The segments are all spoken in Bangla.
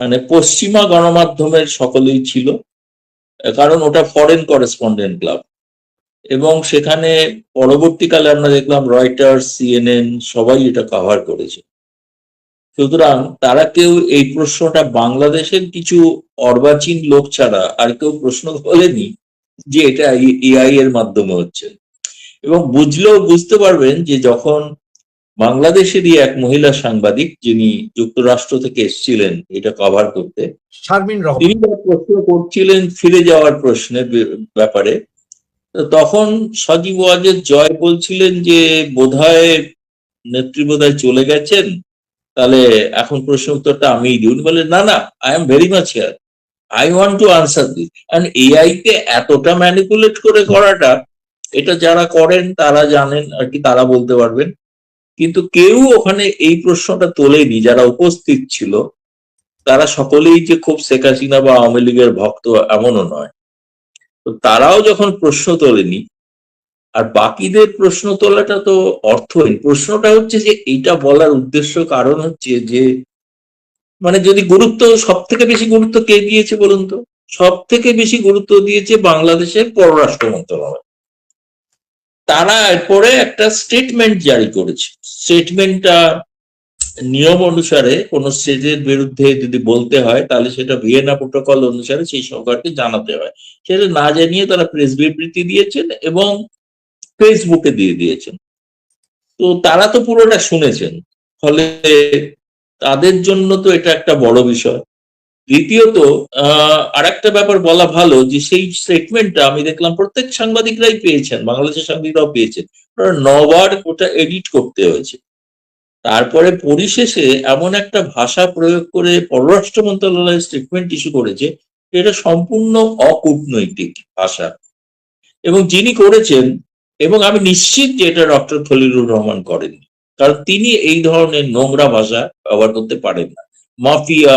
মানে পশ্চিমা গণমাধ্যমের সকলেই ছিল, কারণ ওটা ফরেন করেসপন্ডেন্ট ক্লাব। এবং সেখানে পরবর্তীকালে আমরা দেখলাম রয়টার্স, সিএনএন সবাই এটা কভার করেছে। সুতরাং তারা কেউ এই প্রশ্নটা বাংলাদেশের কিছু অর্বাচীন লোক ছাড়া আর কেউ প্রশ্ন বলেনি যে এটা এআই এর মাধ্যমে হচ্ছে। এবং বুঝলেও বুঝতে পারবেন যে যখন বাংলাদেশেরই এক মহিলা সাংবাদিক, যিনি যুক্তরাষ্ট্র থেকে এসেছিলেন এটা কভার করতে, তিনি প্রশ্ন করছিলেন ফিরে যাওয়ার প্রশ্নের ব্যাপারে, তখন সজীব ওয়াজেদ জয় বলছিলেন যে বোধহয় নেত্রী বোধহয় চলে গেছেন, তাহলে এখন প্রশ্ন উত্তরটা আমিই দিই। উনি বলেন না না, I am very much here, I want to answer this. কারণ এআই কে এতটা ম্যানিপুলেট করে করাটা, এটা যারা করেন তারা জানেন আর কি, তারা বলতে পারবেন। কিন্তু কেউ ওখানে এই প্রশ্নটা তোলেনি, যারা উপস্থিত ছিল তারা সকলেই যে খুব শেখ হাসিনা বা আওয়ামী লীগের ভক্ত এমনও নয়। তো তারাও যখন প্রশ্ন তোলেনি, আর বাকিদের প্রশ্ন তোলাটা তো অর্থহীন। প্রশ্নটা হচ্ছে যে এইটা বলার উদ্দেশ্য কারণ হচ্ছে যে মানে যদি গুরুত্ব, সব থেকে বেশি গুরুত্ব কে দিয়েছে বলুন তো? সব থেকে বেশি গুরুত্ব দিয়েছে বাংলাদেশের পররাষ্ট্র মন্ত্রণালয়। তারা এরপরে একটা স্টেটমেন্ট জারি করেছে। স্টেটমেন্টটা নিয়ম অনুসারে কোন স্টেটের বিরুদ্ধে যদি বলতে হয় তাহলে সেটা ভিয়েনা প্রোটোকল অনুসারে সেই সরকারকে জানাতে হয়। সেটা না জানিয়ে তারা প্রেস বিবৃতি দিয়েছেন এবং ফেসবুকে দিয়ে দিয়েছেন। তো তারা তো পুরোটা শুনেছেন, ফলে তাদের জন্য তো এটা একটা বড় বিষয়। দ্বিতীয়ত আর একটা ব্যাপার বলা ভালো, যে সেই স্টেটমেন্টটা আমি দেখলাম প্রত্যেক সাংবাদিকরাই পেয়েছেন, বাংলাদেশের সাংবাদিকরাও পেয়েছেন, 9 বার ওটা এডিট করতে হয়েছে। তারপরে পরিশেষে এমন একটা ভাষা প্রয়োগ করে পররাষ্ট্র মন্ত্রণালয় স্টেটমেন্ট ইস্যু করেছে, এটা সম্পূর্ণ অকূটনৈতিক ভাষা। এবং যিনি করেছেন, এবং আমি নিশ্চিত যে এটা ডক্টর খলিলুর রহমান করেননি, কারণ তিনি এই ধরনের নোংরা ভাষা ব্যবহার করতে পারেন না। মাফিয়া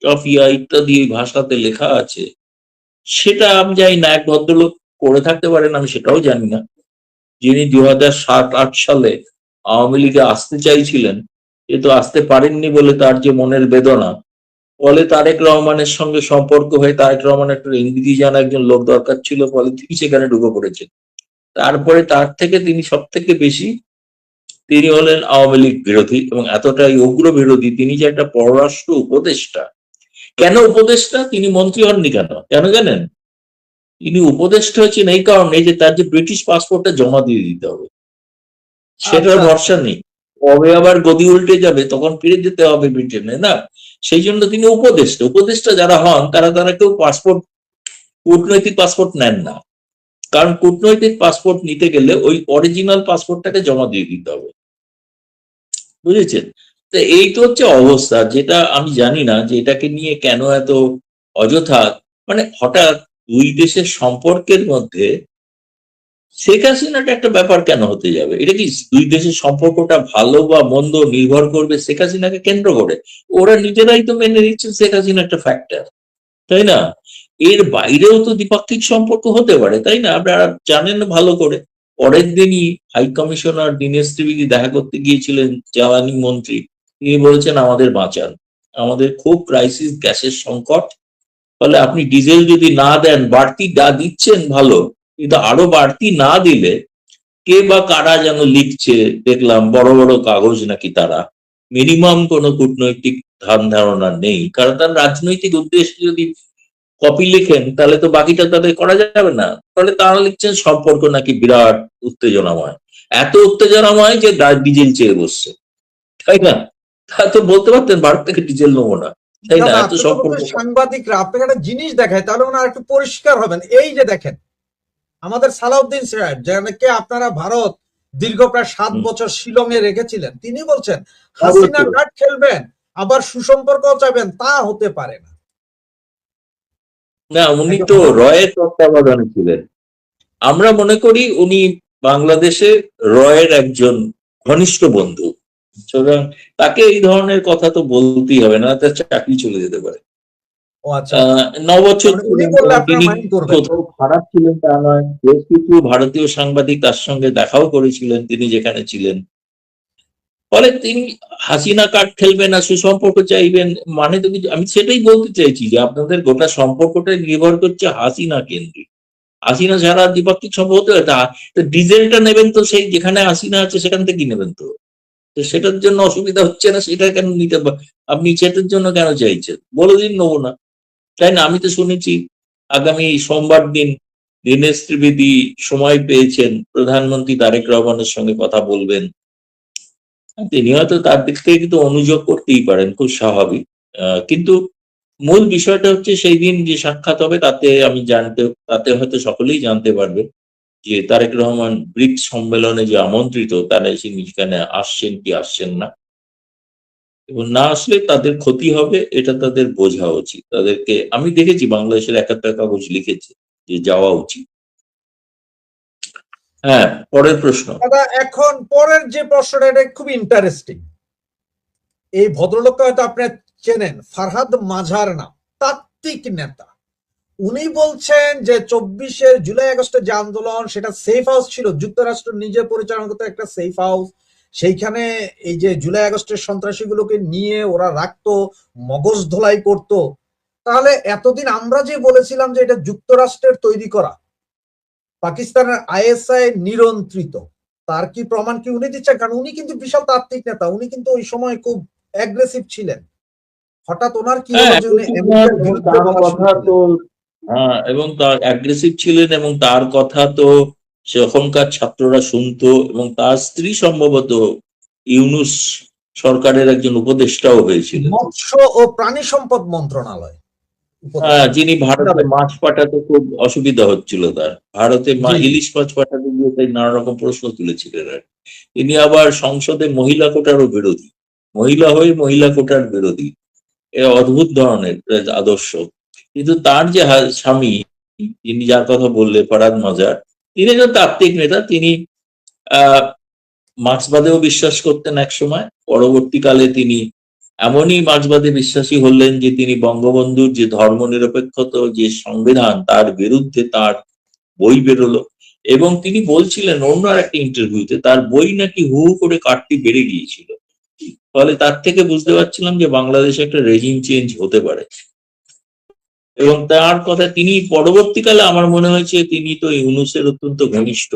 টফিয়া ইত্যাদি ভাষাতে লেখা আছে, সেটা আমি জানি না এক ভদ্রলোক করে থাকতে পারেন, আমি সেটাও জানি না। যিনি 2007-8 সালে আওয়ামী লীগে আসতে চাইছিলেন, কিন্তু আসতে পারেননি বলে তার যে মনের বেদনা, ফলে তারেক রহমানের সঙ্গে সম্পর্ক হয়ে তারেক রহমান একটা ইংরেজি জানা একজন লোক দরকার ছিল, ফলে তিনি সেখানে ঢুকে পড়েছেন। তারপরে তার থেকে তিনি সব থেকে বেশি, তিনি হলেন আওয়ামী লীগ বিরোধী এবং এতটাই উগ্র বিরোধী তিনি যে একটা পররাষ্ট্র উপদেষ্টা। কেন উপদেষ্টা? তিনি মন্ত্রী হননি কেন, কেন জানেন? তিনি উপদেষ্টা হচ্ছেন এই কারণে যে তার যে ব্রিটিশ পাসপোর্টটা জমা দিয়ে দিতে হবে, সেটার ভরসা নেই, কবে আবার গদি উল্টে যাবে তখন ফিরে যেতে হবে ব্রিটেনে, না? সেই জন্য তিনি উপদেষ্টা। উপদেষ্টা যারা হন তারা কেউ পাসপোর্ট, কূটনৈতিক পাসপোর্ট নেন না, কারণ কূটনৈতিক পাসপোর্ট নিতে গেলে ওই অরিজিনাল পাসপোর্টটাকে জমা দিয়ে দিতে হবে, বুঝেছেন? তো এই তো হচ্ছে অবস্থা, যেটা আমি জানি না যে এটাকে নিয়ে কেন এত অযথা, মানে হঠাৎ দুই দেশের সম্পর্কের মধ্যে শেখ হাসিনাটা একটা ব্যাপার কেন হতে যাবে? এটা কি দুই দেশের সম্পর্কটা ভালো বা মন্দ নির্ভর করবে শেখ হাসিনাকে কেন্দ্র করে? ওরা নিজেরাই তো মেনে নিচ্ছেন শেখ হাসিনা একটা ফ্যাক্টর, তাই না? এর বাইরেও তো দ্বিপাক্ষিক সম্পর্ক হতে পারে, তাই না? আপনারা জানেন ভালো করে। পরের দিনই হাই কমিশনার দীনেশ ত্রিবেদী দেখা করতে গিয়েছিলেন জ্বালানি মন্ত্রী, তিনি বলেছেন আমাদের বাঁচান, আমাদের খুব ক্রাইসিস, গ্যাসের সংকট, ফলে আপনি ডিজেল যদি না দেন, বাড়তি দিচ্ছেন ভালো, কিন্তু আরো বাড়তি না দিলে কে বা কারা যেন লিখছে দেখলাম, বড় বড় কাগজ নাকি, তারা মিনিমাম কোনো কূটনৈতিক ধান ধারণা নেই, কারণ তার রাজনৈতিক উদ্দেশ্যে যদি কপি লিখেন তাহলে তো বাকিটা তাদের করা যাবে না। ফলে তারা লিখছেন সম্পর্ক নাকি বিরাট উত্তেজনাময়, এত উত্তেজনাময় যে ডিজেল চেয়ে বসছে, তাই না? তা তো বলতে পারতেন ভারত থেকে ডিজেল নেবো না, তাই না? এত সম্পর্ক। সাংবাদিকরা আপনাকে একটা জিনিস দেখায়, তাহলে ওনারা একটু পরিষ্কার হবেন। এই যে দেখেন আমাদের সালাউদ্দিন সাহেব, যাকে আপনারা ভারত দীর্ঘ প্রায় 7 বছর শিলংয়ে রেখেছিলেন, তিনি বলছেন হাসিনা কার্ড খেলবেন আবার সুসম্পর্ক চাইবেন, তা হতে পারে না। না, উনি তো রয়ের তত্ত্বাবধানে ছিলেন। আমরা মনে করি উনি বাংলাদেশে রয়ের একজন ঘনিষ্ঠ বন্ধু, সুতরাং তাকে এই ধরনের কথা তো বলতেই হবে, না তার চাকরি চলে যেতে পারে। 9 বছর তিনি কোথাও খারাপ ছিলেন তা নয়, বেশ কিছু ভারতীয় সাংবাদিক তার সঙ্গে দেখাও করেছিলেন তিনি যেখানে ছিলেন। ফলে তিনি হাসিনা কার্ড খেলবেন না, সুসম্পর্ক চাইবেন, মানে তো কিছু, আমি সেটাই বলতে চাইছি যে আপনাদের গোটা সম্পর্কটা নির্ভর করছে হাসিনা কেন্দ্রিক। হাসিনা ছাড়া দ্বিপাক্ষিক সম্পর্ক হতে হয়, তো ডিজেলটা নেবেন তো সেই যেখানে হাসিনা আছে সেখান থেকেই নেবেন তো। তো সেটার জন্য অসুবিধা হচ্ছে না, সেটা কেন নিতে আপনি সেটার জন্য কেন চাইছেন? বলে দিন নেবো না, তাই না? আমি তো শুনেছি আগামী সোমবার দিন দীনেশ ত্রিবেদী সময় পেয়েছেন, প্রধানমন্ত্রী তারেক রহমানের সঙ্গে কথা বলবেন। তিনি হয়তো তার দিক থেকে কিন্তু অনুযোগ করতেই পারেন, খুব স্বাভাবিক। কিন্তু মূল বিষয়টা হচ্ছে সেই দিন যে সাক্ষাৎ হবে তাতে হয়তো সকলেই জানতে পারবে যে তারেক রহমান ব্রিক্স সম্মেলনে যে আমন্ত্রিত, তারা সেখানে আসছেন কি আসছেন না, এবং না আসলে তাদের ক্ষতি হবে, এটা তাদের বোঝা উচিত। তাদেরকে আমি দেখেছি বাংলাদেশের একটা কাগজ লিখেছে যে যাওয়া উচিত। হ্যাঁ, পরের প্রশ্ন। দাদা, এখন পরের যে প্রশ্নটা, এটা খুব ইন্টারেস্টিং। এই ভদ্রলোককে হয়তো আপনি চেনেন, ফারহাদ মাঝার নাম, তাত্ত্বিক নেতা। উনি বলছেন যে 24 জুলাই আগস্টের যে আন্দোলন, সেটা সেফ হাউস ছিল, যুক্তরাষ্ট্র নিজে পরিচালনা করতে একটা সেফ হাউস। সেইখানে এই যে জুলাই আগস্টের সন্ত্রাসীগুলোকে নিয়ে ওরা রাখতো, মগজ ধোলাই করতো। তাহলে এতদিন আমরা যে বলেছিলাম যে এটা যুক্তরাষ্ট্রের তৈরি করা, পাকিস্তানের আইএসআই নিয়ন্ত্রিত, তার কি প্রমাণ কি উনি দিচ্ছেন? কারণ উনি কিন্তু বিশাল তাত্ত্বিক নেতা, উনি কিন্তু ওই সময় খুব অ্যাগ্রেসিভ ছিলেন। হঠাৎ ওনার কি হলো যে উনি আমেরিকার বিরুদ্ধে তার বলা শুরু কথা করলেন? তো, হ্যাঁ, এবং তার অ্যাগ্রেসিভ ছিলেন, এবং তার কথা তো সেখানকার ছাত্ররা শুনতো, এবং তার স্ত্রী সম্ভবত ইউনুস সরকারের একজন উপদেষ্টাও হয়েছিলেন। মৎস্য ও প্রাণী সম্পদ মন্ত্রণালয় উপদেষ্টা। যিনি ভারতে মাছ পাঠাতে খুব অসুবিধা হচ্ছিল তার, ভারতে জি, জি। ইলিশ মাছ পাঠাতে গিয়ে তাই নানা রকম প্রশ্ন তুলেছিলেন আর কি। তিনি আবার সংসদে মহিলা কোটারও বিরোধী, মহিলা হয়ে মহিলা কোটার বিরোধী। এ অদ্ভুত ধরনের আদর্শ। কিন্তু তার যে স্বামী, যিনি যার কথা বললে ফারাদ মাজার, তিনি একজন তাত্ত্বিক নেতা। তিনি আহ মার্ক্সবাদেও বিশ্বাস করতেন এক সময়, পরবর্তীকালে তিনি এমনই মার্ক্সবাদে বিশ্বাসী হলেন যে তিনি বঙ্গবন্ধুর যে ধর্মনিরপেক্ষত যে সংবিধান, তার বিরুদ্ধে তার বই বেরোলো। এবং তিনি বলছিলেন অন্য আর একটা ইন্টারভিউতে, তার বই নাকি হু হু করে কাটতি বেড়ে গিয়েছিল। ফলে তার থেকে বুঝতে পারছিলাম যে বাংলাদেশে একটা রেজিম চেঞ্জ হতে পারে। এবং তার কথা তিনি পরবর্তীকালে আমার মনে হয়েছে তিনি তো ইউনূসের অত্যন্ত ঘনিষ্ঠ।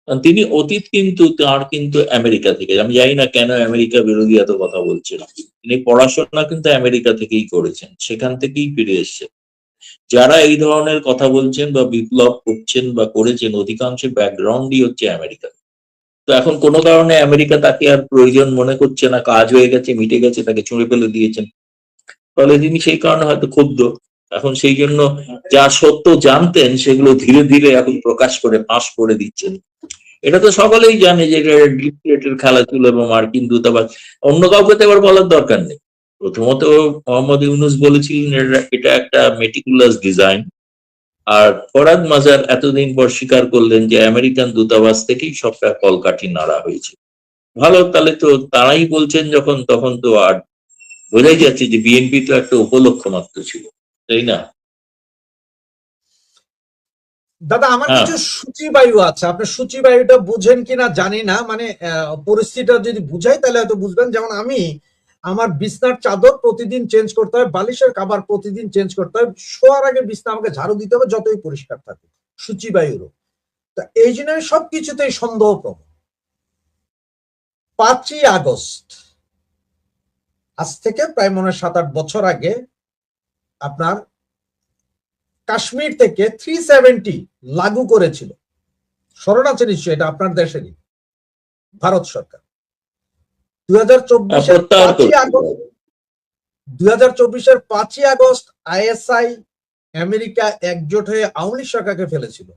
কারণ তিনি অতীত কিন্তু তার কিন্তু আমেরিকা থেকে, আমি জানি না কেন আমেরিকা বিরোধী এত কথা বলছেন। তিনি পড়াশোনা কিন্তু আমেরিকা থেকেই করেছেন, সেখান থেকেই ফিরে এসছেন। যারা এই ধরনের কথা বলছেন বা বিপ্লব করছেন বা করেছেন, অধিকাংশের ব্যাকগ্রাউন্ডই হচ্ছে আমেরিকা। তো এখন কোনো কারণে আমেরিকা তাকে আর প্রয়োজন মনে করছে না, কাজ হয়ে গেছে, মিটে গেছে, তাকে ছুঁড়ে ফেলে দিয়েছেন। ফলে তিনি সেই কারণে হয়তো ক্ষুব্ধ। এখন সেই জন্য যা সত্য জানতেন সেগুলো ধীরে ধীরে এখন প্রকাশ করে ফাঁস করে দিচ্ছেন। এটা তো সকলেই জানে যে এটা ডিপ স্টেটের খেলা ছিল এবং মার্কিন দূতাবাস, অন্য কাউকে তো এবার বলার দরকার নেই। প্রথমত মোহাম্মদ ইউনূস বলেছিলেন এটা একটা মেটিকুলাস ডিজাইন, আর ফরাদ মাজার এতদিন পর স্বীকার করলেন যে আমেরিকান দূতাবাস থেকেই সবটা কলকাঠি নাড়া হয়েছে। ভালো, তাহলে তো তারাই বলছেন যখন, তখন তো আর বোঝাই যাচ্ছে যে বিএনপি তো একটা উপলক্ষ মাত্র ছিল, তাই না? দাদা, আমার হ্যাঁ, কিছু সূচিবায়ু আছে, আপনি সূচিবায়ুটা বুঝেন কিনা জানি না, মানে পরিস্থিতিটা যদি বুঝাই তাহলে হয়তো বুঝবেন। যেমন আমি, আমার বিছনার চাদর প্রতিদিন চেঞ্জ করতে হয়, বালিশের কাভার প্রতিদিন চেঞ্জ করতে হয়, শোয়ার আগে বিছনা আমাকে ঝাড়ু দিতে হবে যতই পরিষ্কার থাকুক, সূচিবায়ুরও। তা এই জন্য আমি সবকিছুতেই সন্দেহপ্রবণ। 5ই আগস্ট, আজ থেকে প্রায় মনে হয় 7-8 বছর আগে, আপনার কাশ্মীর থেকে 370 লাগু করেছিল। স্মরণ আছে নিশ্চয়ই, এটা আপনার দেশেরই, ভারত সরকার। 2024-এর প্রত্যাহার 5ই করতে আগস্ট, হবে। 2024-এর 5ই আগস্ট আইএসআই আমেরিকা একজোট হয়ে আওয়ামী লীগ সরকারকে ফেলেছিল।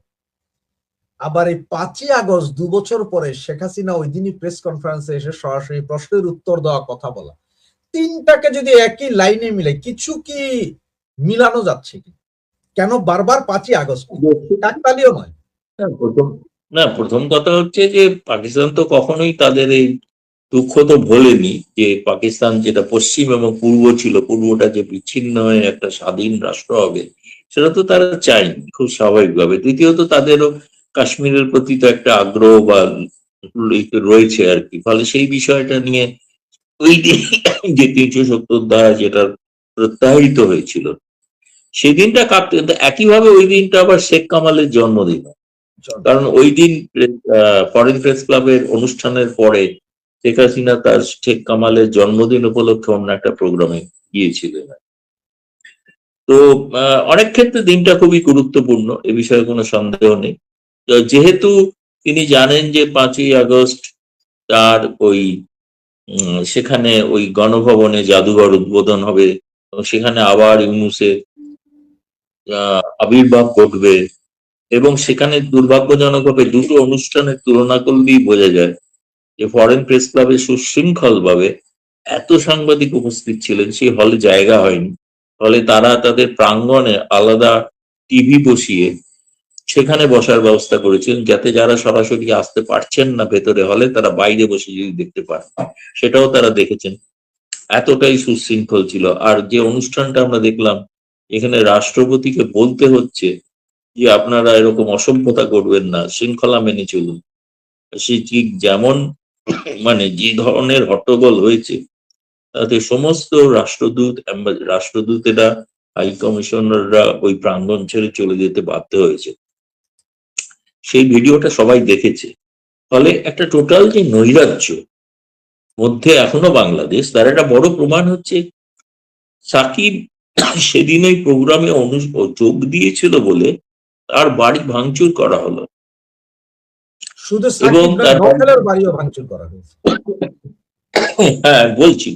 আবার এই 5ই আগস্ট 2 বছর পরে শেখ হাসিনা ওই দিনই প্রেস কনফারেন্সে এসে সরাসরি প্রশ্নের উত্তর দেওয়া, কথা বলা, তিনটাকে যদি একই লাইনে মিলে কিছু কি মিলানো যাচ্ছে কি? কেন বারবার 5ই আগস্ট? কাকতালীয় নয়। না, প্রথম কথা হচ্ছে যে পাকিস্তান তো কখনোই তাদের এই দুঃখ তো ভোলেনি যে পাকিস্তান যেটা পশ্চিম এবং পূর্ব ছিল, পূর্বটা যে বিচ্ছিন্ন হয়ে একটা স্বাধীন রাষ্ট্র হবে, সেটা তো তারা চায়নি খুব স্বাভাবিকভাবে। দ্বিতীয়ত তাদেরও কাশ্মীরের প্রতি তো একটা আগ্রহ বা রয়েছে আর কি। ফলে সেই বিষয়টা নিয়ে ওই দিন যে 370 দ্বারা যেটা প্রত্যাহৃত হয়েছিল সেদিনটা কাটতে, কিন্তু একইভাবে ওই দিনটা আবার শেখ কামালের জন্মদিন। কারণ ওই দিন ফরেন প্রেস ক্লাবের অনুষ্ঠানের পরে শেখ হাসিনা তার শেখ কামালের জন্মদিন উপলক্ষে অন্য একটা প্রোগ্রামে গিয়েছিলেন। তো অনেক ক্ষেত্রে দিনটা খুবই গুরুত্বপূর্ণ, এ বিষয়ে কোনো সন্দেহ নেই। তো যেহেতু তিনি জানেন যে 5ই আগস্ট তার ওই সেখানে ওই গণভবনে জাদুঘর উদ্বোধন হবে এবং সেখানে আবার ইউনূসের আবির্ভাব ঘটবে, এবং সেখানে দুর্ভাগ্যজনকভাবে দুটো অনুষ্ঠানের তুলনা করলেই বোঝা যায় যে ফরেন প্রেস ক্লাবে সুশৃঙ্খল ভাবে এত সাংবাদিক উপস্থিত ছিলেন, সেই হলে জায়গা হয়নি। ফলে তারা তাদের প্রাঙ্গণে আলাদা টিভি বসিয়ে সেখানে বসার ব্যবস্থা করেছিলেন, যাতে যারা সরাসরি আসতে পারছেন না ভেতরে হলে তারা বাইরে বসে যদি দেখতে পান, সেটাও তারা দেখেছেন। এতটাই সুশৃঙ্খল ছিল। আর যে অনুষ্ঠানটা আমরা দেখলাম, এখানে রাষ্ট্রপতিকে বলতে হচ্ছে যে আপনারা এরকম অসভ্যতা করবেন না, শৃঙ্খলা মেনে চলুন। সে ঠিক যেমন মানে যে ধরনের হট্টগোল হয়েছে, তাতে সমস্ত রাষ্ট্রদূতেরা, হাই কমিশনাররা ওই প্রাঙ্গণ ছেড়ে চলে যেতে বাধ্য হয়েছে। সেই ভিডিওটা সবাই দেখেছে। ফলে একটা টোটাল যে নৈরাজ্য মধ্যে এখনো বাংলাদেশ, তার একটা বড় প্রমাণ হচ্ছে সাকিব সেদিন ওই প্রোগ্রামে যোগ দিয়েছিল বলে তার বাড়ি ভাঙচুর করা হলো, শুধু এবং সাকিব না, তার নওফেলের বাড়িও ভাঙচুর করা হয়েছে। হ্যাঁ বলছি।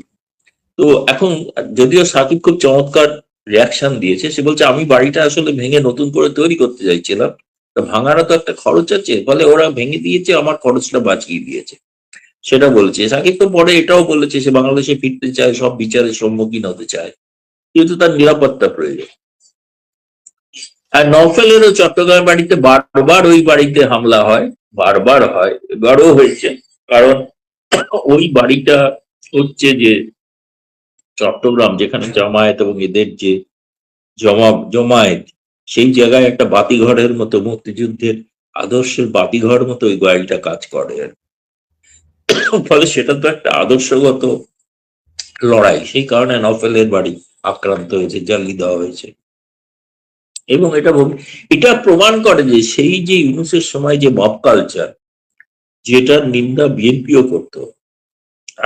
তো এখন যদিও সাকিব খুব চমৎকার রিয়াকশন দিয়েছে, সে বলছে আমি বাড়িটা আসলে ভেঙে নতুন করে তৈরি করতে চাইছিলাম, তো ভাঙারও তো একটা খরচ আছে, ফলে ওরা ভেঙে দিয়েছে, আমার খরচটা বাঁচিয়ে দিয়েছে, সেটা বলেছে সাকিব। তো পরে এটাও বলেছে সে বাংলাদেশে ফিরতে চায়, সব বিচারের সম্মুখীন হতে চায়, কিন্তু তার নিরাপত্তা প্রয়োজন। আর নওফেলেরও চট্টগ্রাম বাড়িতে বারবার ওই বাড়িতে হামলা হয়, বারবার হয়, এবারও হয়েছে। কারণ ওই বাড়িটা হচ্ছে যে চট্টগ্রাম, যেখানে জামায়াত এবং এদের যে জমায়েত, সেই জায়গায় একটা বাতিঘরের মতো, মুক্তিযুদ্ধের আদর্শের বাতিঘর মতো ওই বাড়িটা কাজ করে। ফলে সেটা তো একটা আদর্শগত লড়াই, সেই কারণে নওফেলের বাড়ি আক্রান্ত হয়েছে, জ্বালিয়ে দেওয়া হয়েছে। এবং এটা প্রমাণ করে যে সেই যে ইউনূসের সময় যে মব কালচার, যেটার নিন্দা বিএনপিও করতো,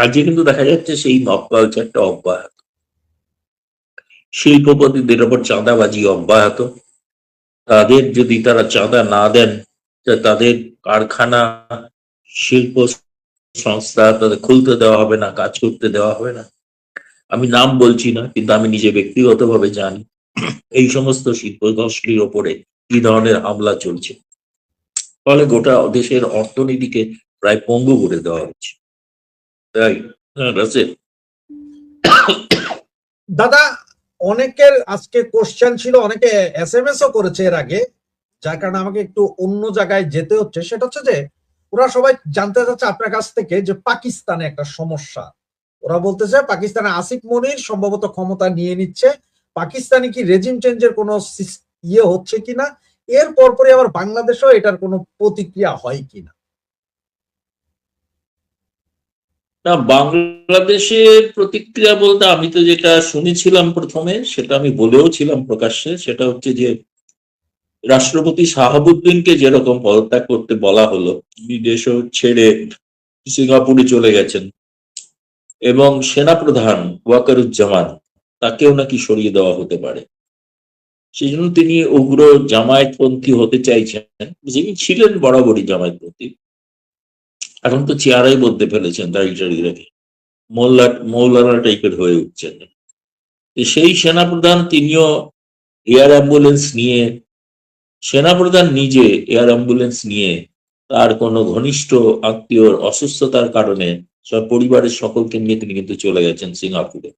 আজকে কিন্তু দেখা যাচ্ছে সেই মব কালচারটা অব্যাহত। শিল্পপতিদের ওপর চাঁদাবাজি অব্যাহত। তাদের যদি তারা চাঁদা না দেন, তাদের কারখানা, শিল্প সংস্থা তাদের খুলতে দেওয়া হবে না, কাজ করতে দেওয়া হবে না। আমি নাম বলছি না, কিন্তু আমি নিজে ব্যক্তিগতভাবে জানি এই সমস্ত শিল্পগোষ্ঠীর ওপরে কি ধরনের হামলা চলছে। ফলে গোটা দেশের অর্থনীতিকে প্রায় পঙ্গু করে দেওয়া হচ্ছে। তাই রাসেল, দাদা, অনেকের আজকে কোশ্চেন ছিল, অনেকে এসএমএস ও করেছে এর আগে, যার কারণে আমাকে একটু অন্য জায়গায় যেতে হচ্ছে। সেটা হচ্ছে যে ওরা সবাই জানতে চাচ্ছে আপনার কাছ থেকে যে পাকিস্তানে একটা সমস্যা। ওরা বলতেছে পাকিস্তানে আসিফ মনির সম্ভবত ক্ষমতা নিয়ে নিচ্ছে, পাকিস্তানে কি রেজিম চেঞ্জের কোনো ইয়ে হচ্ছে কিনা, এর পরপরই আবার বাংলাদেশেও এটার কোনো প্রতিক্রিয়া হয় কিনা। না, বাংলাদেশে প্রতিক্রিয়া বলতে আমি তো যেটা শুনেছিলাম প্রথমে, সেটা আমি বলেও ছিলাম প্রকাশ্যে, সেটা হচ্ছে যে রাষ্ট্রপতি শাহাবুদ্দিনকে যেরকম পদত্যাগ করতে বলা হলো, বিদেশ ছেড়ে সিঙ্গাপুরে চলে গেছেন, এবং সেনাপ্রধান ওয়াকারুজ্জামান তাকেও নাকি সরিয়ে দেওয়া হতে পারে। সেই জন্য তিনি উগ্র জামায়াতপন্থী হতে চাইছেন, যিনি ছিলেন বরাবরই জামায়াতপন্থী, এখন তো চেহারাই বদলে ফেলেছেন, দাড়ি টাড়ি রেখে মৌলানা টাইপের হয়ে উঠছেন। সেই সেনাপ্রধান তিনিও এয়ার অ্যাম্বুলেন্স নিয়ে, সেনাপ্রধান নিজে এয়ার অ্যাম্বুলেন্স নিয়ে তার কোনো ঘনিষ্ঠ আত্মীয়র অসুস্থতার কারণে সব পরিবারের সকলকে নিয়ে তিনি কিন্তু চলে গেছেন সিঙ্গাপুরে।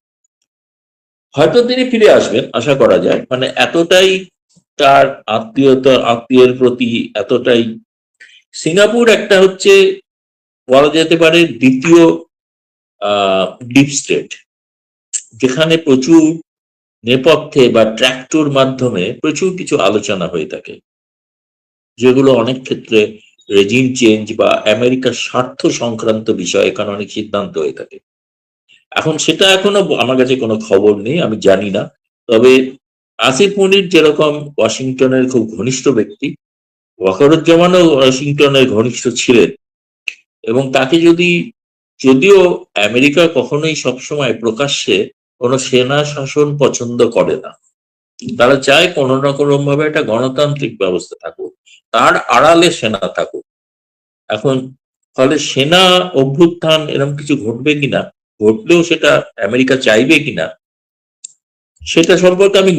হয়তো তিনি ফিরে আসবেন, আশা করা যায়। মানে এতটাই তার আত্মীয়ের প্রতি এতটাই। সিঙ্গাপুর একটা হচ্ছে বলা যেতে পারে দ্বিতীয় ডিপ স্টেট, যেখানে প্রচুর নেপথ্যে বা ট্র্যাক্টর মাধ্যমে প্রচুর কিছু আলোচনা হয়ে থাকে, যেগুলো অনেক ক্ষেত্রে রেজিম চেঞ্জ বা আমেরিকার স্বার্থ সংক্রান্ত বিষয়ে এখানে অনেক সিদ্ধান্ত হয়ে থাকে। এখন সেটা এখনো আমার কাছে কোনো খবর নেই, আমি জানি না। তবে আসিফ মনির যেরকম ওয়াশিংটনের খুব ঘনিষ্ঠ ব্যক্তি, ওয়াকারুজ্জামানও ওয়াশিংটনের ঘনিষ্ঠ ছিলেন, এবং তাকে যদি, যদিও আমেরিকা কখনোই সবসময় প্রকাশ্যে কোনো সেনা শাসন পছন্দ করে না, তারা চায় কোনো না কোনো ভাবে একটা গণতান্ত্রিক ব্যবস্থা থাকুক, তার আড়ালে সেনা থাকুক। এখন ফলে সেনা অভ্যুত্থান এরকম কিছু ঘটবে কিনা, ঘটলেও সেটা আমেরিকা চাইবে কিনা, সেটা সম্পর্কে আমি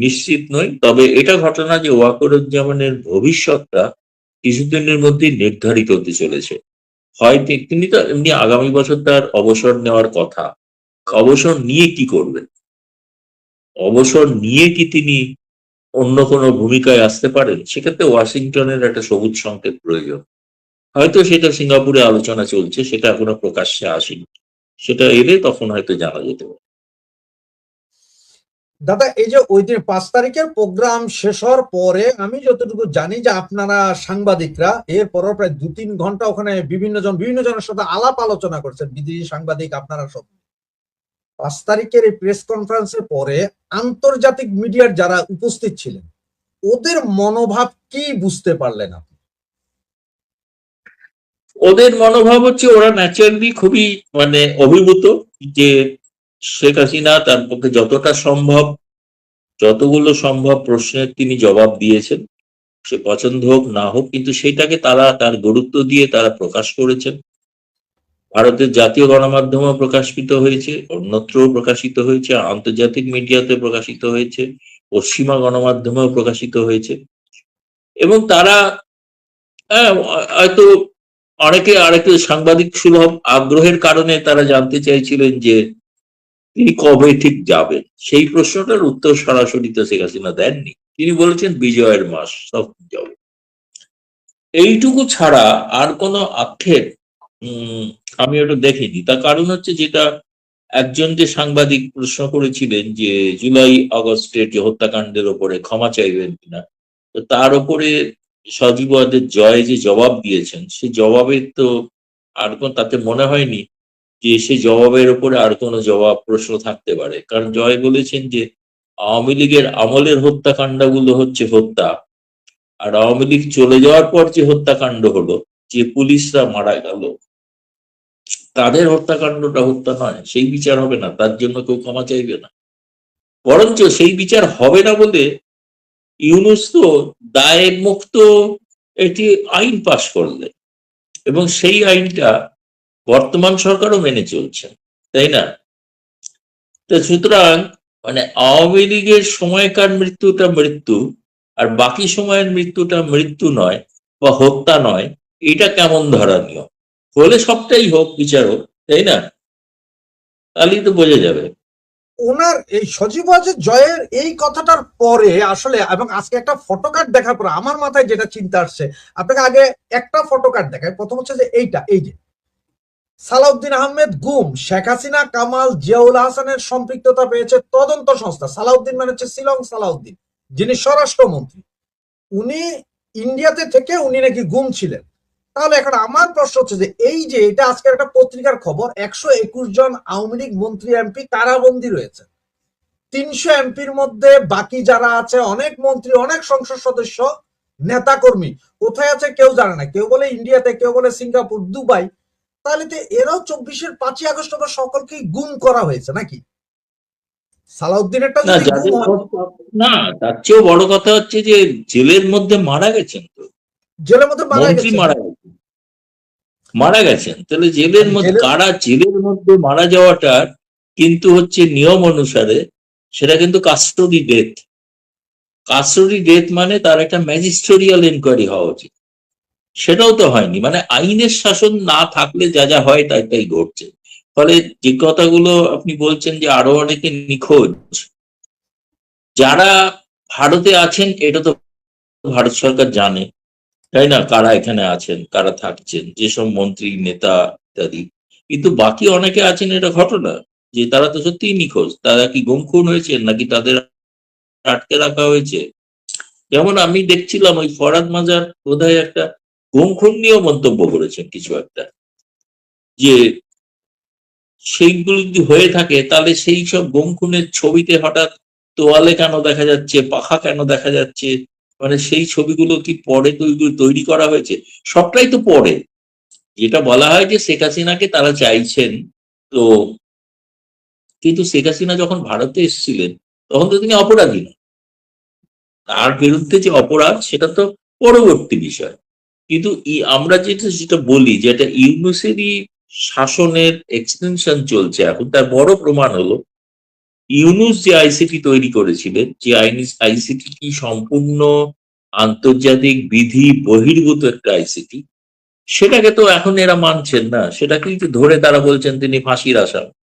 নিশ্চিত নই। তবে এটা ঘটনা যে ওয়াকরুজ্জামানের ভবিষ্যৎটা কিছুদিনের মধ্যেই নির্ধারিত হতে চলেছে। হয় তিনি তো এমনি আগামী বছর তার অবসর নেওয়ার কথা। অবসর নিয়ে কি করবেন? অবসর নিয়ে কি তিনি অন্য কোনো ভূমিকায় আসতে পারেন? সেক্ষেত্রে ওয়াশিংটনের একটা সবুজ সংকেত প্রয়োজন। হয়তো সেটা সিঙ্গাপুরে আলোচনা চলছে, সেটা এখনো প্রকাশ্যে আসেনি। সেটা এলে তখন হয়তো জানা যেতে পারে। দাদা, এই যে ওই দিন 5 তারিখের প্রোগ্রাম শেষ হওয়ার পরে আমি যতটুকু জানি যে আপনারা সাংবাদিকরা এরপর প্রায় 2-3 ঘন্টা ওখানে বিভিন্ন জনের সাথে আলাপ আলোচনা করছেন, বিদেশি সাংবাদিক আপনারা সব। 5 তারিখের এই প্রেস কনফারেন্সের পরে আন্তর্জাতিক মিডিয়ার যারা উপস্থিত ছিলেন ওদের মনোভাব কি বুঝতে পারলেন আপনি? ওদের মনোভাব হচ্ছে ওরা ন্যাচারালি খুবই অভিভূত যে শেখ হাসিনা তার পক্ষে যতগুলো সম্ভব প্রশ্নের তিনি জবাব দিয়েছেন, সে পছন্দ হোক না হোক, কিন্তু সেটাকে তারা তার গুরুত্ব দিয়ে তারা প্রকাশ করেছেন। ভারতের জাতীয় গণমাধ্যমেও প্রকাশিত হয়েছে, অন্যত্রও প্রকাশিত হয়েছে, আন্তর্জাতিক মিডিয়াতে প্রকাশিত হয়েছে, পশ্চিমা গণমাধ্যমেও প্রকাশিত হয়েছে। এবং তারা হয়তো অনেকে আরেকটু সাংবাদিক সুলভ আগ্রহের কারণে তারা জানতে চাইছিলেন যে তিনি কবে ঠিক যাবেন। সেই প্রশ্নটার উত্তর সরাসরি তো শেখ হাসিনা দেননি। তিনি বলেছেন বিজয়ের মাস সব যাবে, এইটুকু ছাড়া আর কোনো আক্ষেপ আমি ওটা দেখিনি। তার কারণ হচ্ছে, যেটা একজন যে সাংবাদিক প্রশ্ন করেছিলেন যে জুলাই আগস্টের যে হত্যাকাণ্ডের ওপরে ক্ষমা চাইবেন কিনা, তো তার উপরে সজীব ওয়াজেদ জয় যে জবাব দিয়েছেন, সেই জবাবের তো আর কোন তাতে মনে হয়নি যে সে জবাবের উপরে আর কোনো প্রশ্ন থাকতে পারে। কারণ জয় বলেছেন যে আওয়ামী লীগের আমলের হত্যাকাণ্ডগুলো হচ্ছে হত্যা, আর আওয়ামী লীগ চলে যাওয়ার পর যে হত্যাকাণ্ড হলো, যে পুলিশরা মারা গেল, তাদের হত্যাকাণ্ডটা হত্যা নয়, সেই বিচার হবে না, তার জন্য কেউ ক্ষমা চাইবে না। বরঞ্চ সেই বিচার হবে না বলে ইউনূস তো দায় মুক্ত একটি আইন পাশ করলেন, এবং সেই আইনটা বর্তমান সরকারও মেনে চলছে, তাই না? তো সুতরাং আওয়ামী লীগের সময়কার মৃত্যুটা মৃত্যু, আর বাকি সময়ের মৃত্যুটা মৃত্যু নয় বা হত্যা নয়, এটা কেমন ধরনীয়? হলে সবটাই হোক, বিচার হোক, তাই না? তাহলেই তো বোঝা যাবে। ওনার এই সজীব ওয়াজেদ জয়ের এই কথাটার পরে আসলে, এবং আজকে একটা ফটোকার্ড দেখার পরে আমার মাথায় যেটা চিন্তা আসছে, আপনাকে আগে একটা ফটোকার্ড দেখায়। প্রথম হচ্ছে যে এই যে সালাউদ্দিন আহমেদ গুম, শেখ হাসিনা, কামাল, জিয়াউল হাসানের সম্পৃক্ততা পেয়েছে তদন্ত সংস্থা। সালাউদ্দিন মানে হচ্ছে শিলং সালাউদ্দিন, যিনি স্বরাষ্ট্রমন্ত্রী। উনি ইন্ডিয়াতে থেকে উনি নাকি গুম ছিলেন। তাহলে এখন আমার প্রশ্ন হচ্ছে যে এই যে এটা আজকের একটা পত্রিকার খবর, 121 জন আওয়ামী লীগ মন্ত্রী এমপি কারাবন্দী রয়েছে। 300 এমপির মধ্যে বাকি যারা আছে, অনেক মন্ত্রী, অনেক সংসদ সদস্য, নেতাকর্মী কোথায় আছে কেউ জানে না। কেউ বলে ইন্ডিয়াতে, কেউ বলে সিঙ্গাপুর, দুবাই। তাহলে তো এরাও 24-এর 5ই আগস্ট সকলকেই গুম করা হয়েছে নাকি? সালাউদ্দিনেরটা না, যদি গুম যাদের হয়, না, তার চেয়েও বড় কথা হচ্ছে যে জেলের মধ্যে মারা গেছেন, তো জেলের মধ্যে মারা মন্ত্রী গেছে। মারা গেছেন, তাহলে জেলের মধ্যে জেলের কারা, জেলের মধ্যে মারা যাওয়াটার কিন্তু হচ্ছে নিয়ম অনুসারে সেটা কিন্তু কাস্টোডি ডেথ মানে তার একটা ম্যাজিস্ট্রিয়াল এনকোয়ারি হওয়া উচিত। সেটাও তো হয়নি। আইনের শাসন না থাকলে যা যা হয় তাই তাই ঘটছে। ফলে যে কথাগুলো আপনি বলছেন যে আরো অনেকে নিখোঁজ, যারা ভারতে আছেন এটা তো ভারত সরকার জানে, তাই না? কারা এখানে আছেন, কারা থাকছেন, যেসব মন্ত্রী, নেতা ইত্যাদি। কিন্তু বাকি অনেকে আছেন, এটা ঘটনা যে তারা তো সত্যিই নিখোঁজ। তারা কি গুম খুন হয়েছে, নাকি তাদের আটকে রাখা হয়েছে? যেমন আমি দেখছিলাম ওই ফরহাদ মাজার বোধহয় একটা গুম খুন নিয়েও মন্তব্য করেছেন কিছু একটা, যে সেইগুলো যদি হয়ে থাকে তাহলে সেই সব গুম খুনের ছবিতে হঠাৎ তোয়ালে কেন দেখা যাচ্ছে, পাখা কেন দেখা যাচ্ছে, মানে সেই ছবিগুলো কি পরে তৈরি করা হয়েছে? সবটাই তো পরে। যেটা বলা হয় যে শেখ হাসিনাকে তারা চাইছেন, তো কিন্তু শেখ হাসিনা যখন ভারতে এসেছিলেন তখন তো তিনি অপরাধী না, তার বিরুদ্ধে যে অপরাধ সেটা তো পরবর্তী বিষয়। কিন্তু আমরা যেটা বলি যে এটা ইউনুসেরই শাসনের এক্সটেনশন চলছে এখন, তার বড় প্রমাণ হলো ইউনুস যে আইসিটি তৈরি করেছিলেন, যে আইসিটি কি সম্পূর্ণ আন্তর্জাতিক বিধি বহির্ভূত একটা আইসিটি, সেটাকে তো এখন এরা মানছেন না, সেটাকেই তো ধরে তারা বলছেন তিনি ফাঁসির আসামি।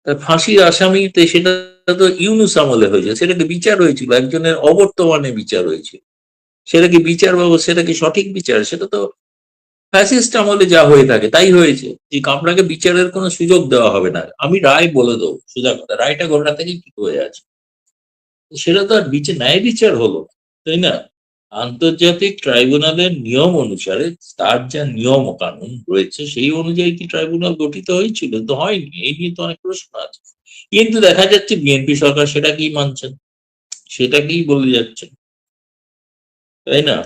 তা ফাঁসির আসামিতে সেটা তো ইউনুস আমলে হয়েছে, সেটাকে বিচার হয়েছিল, একজনের অবর্তমানে বিচার হয়েছিল, সেটা কি বিচার ব্যবস্থা, সেটা কি সঠিক বিচার? সেটা তো ফ্যাসিস্ট আমলে যা হয়ে থাকে তাই হয়েছে, যে আপনাকে বিচারের কোনো সুযোগ দেওয়া হবে না, আমি রায় বলে দেবো, সোজা কথা, রায়টা গোটা থেকেই ঠিক হয়ে আছে। সেটা তো আর ন্যায় বিচার হলো না, তাই না? আন্তর্জাতিক ট্রাইব্যুনালের নিয়ম অনুসারে তার যা নিয়ম কানুন রয়েছে সেই অনুযায়ী কি ট্রাইব্যুনাল গঠিত হয়েছিল? তো হয়নি, এই নিয়ে তো অনেক প্রশ্ন আছে। কিন্তু দেখা যাচ্ছে বিএনপি সরকার সেটাকেই মানছেন, সেটাকেই বলে যাচ্ছেন, তাই না?